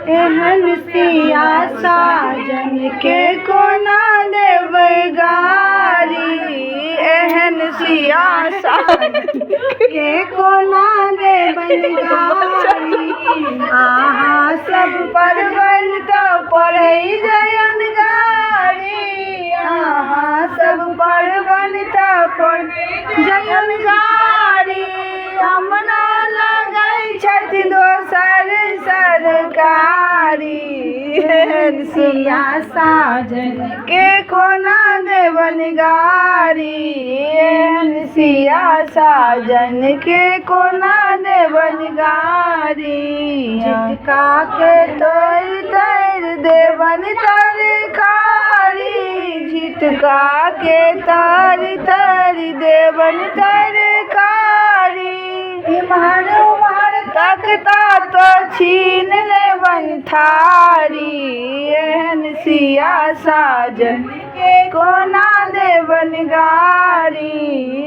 एहन सिया साजन के कोना देव गारी। एहन सिया साजन के कोना देव गारी। आहा सब परवन तो पढ़ै जयन गारी। आहा सब परवन तो पढ़ै जयन गारी। हमरा लगै छथि दोसर सरकारी। एहन सिया साजन के कोना देवन गारी। एहन सिया साजन के कोना देवन गारी। झिटका के तोड़ तर देवन तरकारी। झिटका के तार तर देवन तरकारी। इम्हर उम्हर तकता तो छीन लेवन थारी। एहन सिया साजन के कोना देवन गारी।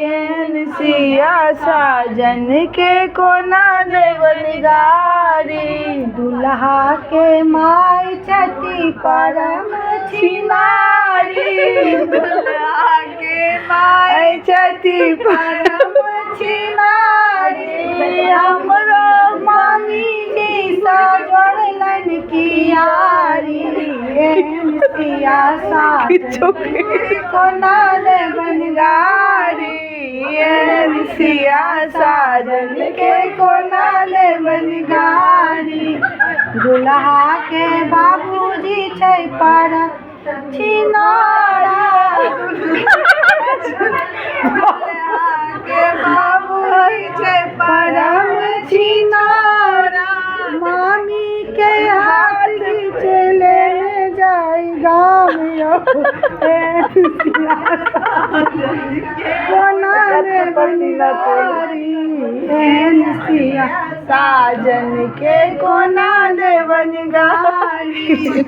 एहन सिया साजन के कोना देवन गारी। दुल्हा के माय छथि परम छिनारी। दुल्हा के माय छथि परम छिनारी। हमरो मामी जी जोड़लन कियारी। एहन सिया साजन के कोना देवन गारी। एहन सिया साजन के कोना देवन गारी। दुल्हा के बाबूजी छै परम छिनारा। के बाबूजी छै परम छिनारा। मामी के हाथ चले जाई गाम यो। कोना देवन गारी। एहन सिया साजन के कोना देवन गारी।